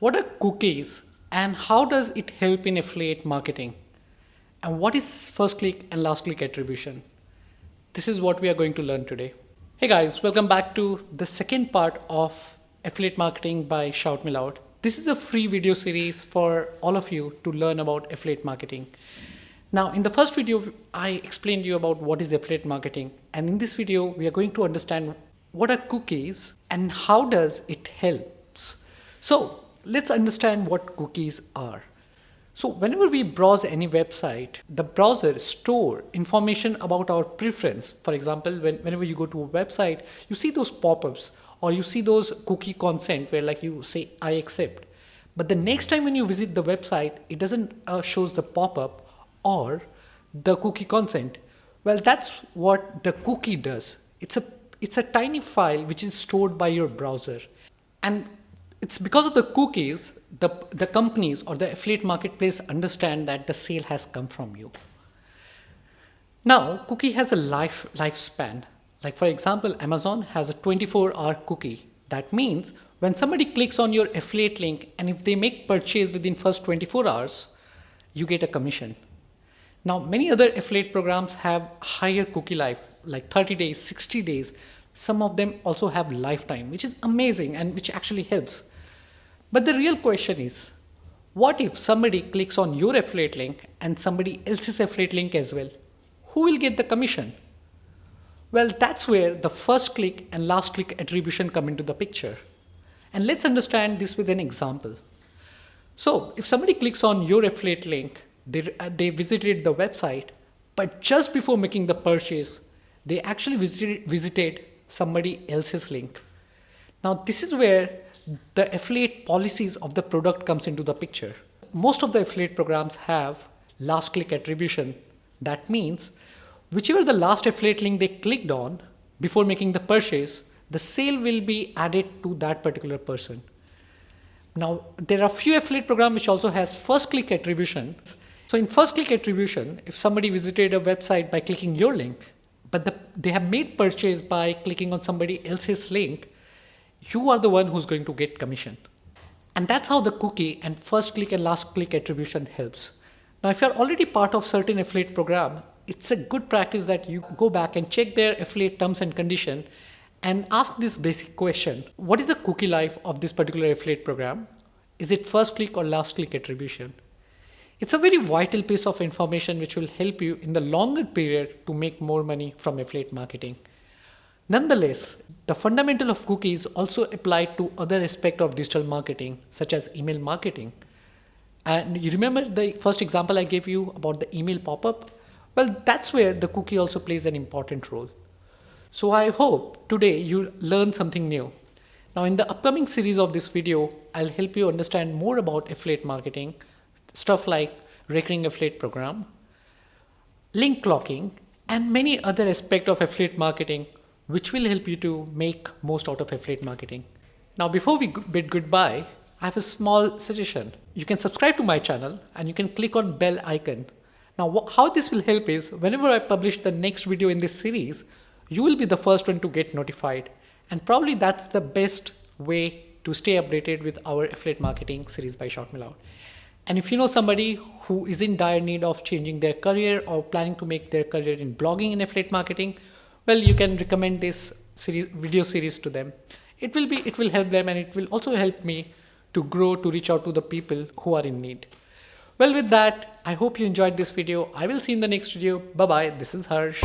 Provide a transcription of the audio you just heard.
What are cookies and how does it help in affiliate marketing? And what is first click and last click attribution? This is what we are going to learn today. Hey guys, welcome back to the second part of affiliate marketing by ShoutMeLoud. This is a free video series for all of you to learn about affiliate marketing. Now, in the first video, I explained you about what is affiliate marketing. And in this video, we are going to understand what are cookies and how does it helps. So let's understand what cookies are. So whenever we browse any website, the browser stores information about our preference. For example, whenever you go to a website, you see those pop-ups or you see those cookie consent where like you say, I accept. But the next time when you visit the website, it doesn't shows the pop-up or the cookie consent. Well, that's what the cookie does. It's a tiny file which is stored by your browser. And it's because of the cookies, the companies or the affiliate marketplace understand that the sale has come from you. Now, cookie has a lifespan. Like for example, Amazon has a 24-hour cookie. That means when somebody clicks on your affiliate link and if they make purchase within first 24 hours, you get a commission. Now, many other affiliate programs have higher cookie life, like 30 days, 60 days. Some of them also have lifetime, which is amazing and which actually helps. But the real question is, what if somebody clicks on your affiliate link and somebody else's affiliate link as well? Who will get the commission? Well, that's where the first click and last click attribution come into the picture. And let's understand this with an example. So if somebody clicks on your affiliate link, they visited the website, but just before making the purchase, they actually visited somebody else's link. Now, this is where the affiliate policies of the product comes into the picture. Most of the affiliate programs have last click attribution. That means whichever the last affiliate link they clicked on before making the purchase, the sale will be added to that particular person. Now, there are few affiliate programs which also has first click attribution. So in first click attribution, if somebody visited a website by clicking your link, but they have made purchase by clicking on somebody else's link, you are the one who's going to get commission. And that's how the cookie and first click and last click attribution helps. Now, if you're already part of certain affiliate program, it's a good practice that you go back and check their affiliate terms and condition and ask this basic question. What is the cookie life of this particular affiliate program? Is it first click or last click attribution? It's a very vital piece of information which will help you in the longer period to make more money from affiliate marketing. Nonetheless, the fundamental of cookies also apply to other aspects of digital marketing, such as email marketing. And you remember the first example I gave you about the email pop-up? Well, that's where the cookie also plays an important role. So I hope today you learned something new. Now, in the upcoming series of this video, I'll help you understand more about affiliate marketing, stuff like recurring affiliate program, link clocking, and many other aspects of affiliate marketing which will help you to make most out of affiliate marketing. Now, before we bid goodbye, I have a small suggestion. You can subscribe to my channel and you can click on bell icon. Now, how this will help is whenever I publish the next video in this series, you will be the first one to get notified. And probably that's the best way to stay updated with our affiliate marketing series by ShoutMeLoud. And if you know somebody who is in dire need of changing their career or planning to make their career in blogging and affiliate marketing, well, you can recommend this video series to them. It will help them and it will also help me to grow, to reach out to the people who are in need. Well, with that, I hope you enjoyed this video. I will see you in the next video. Bye-bye. This is Harsh.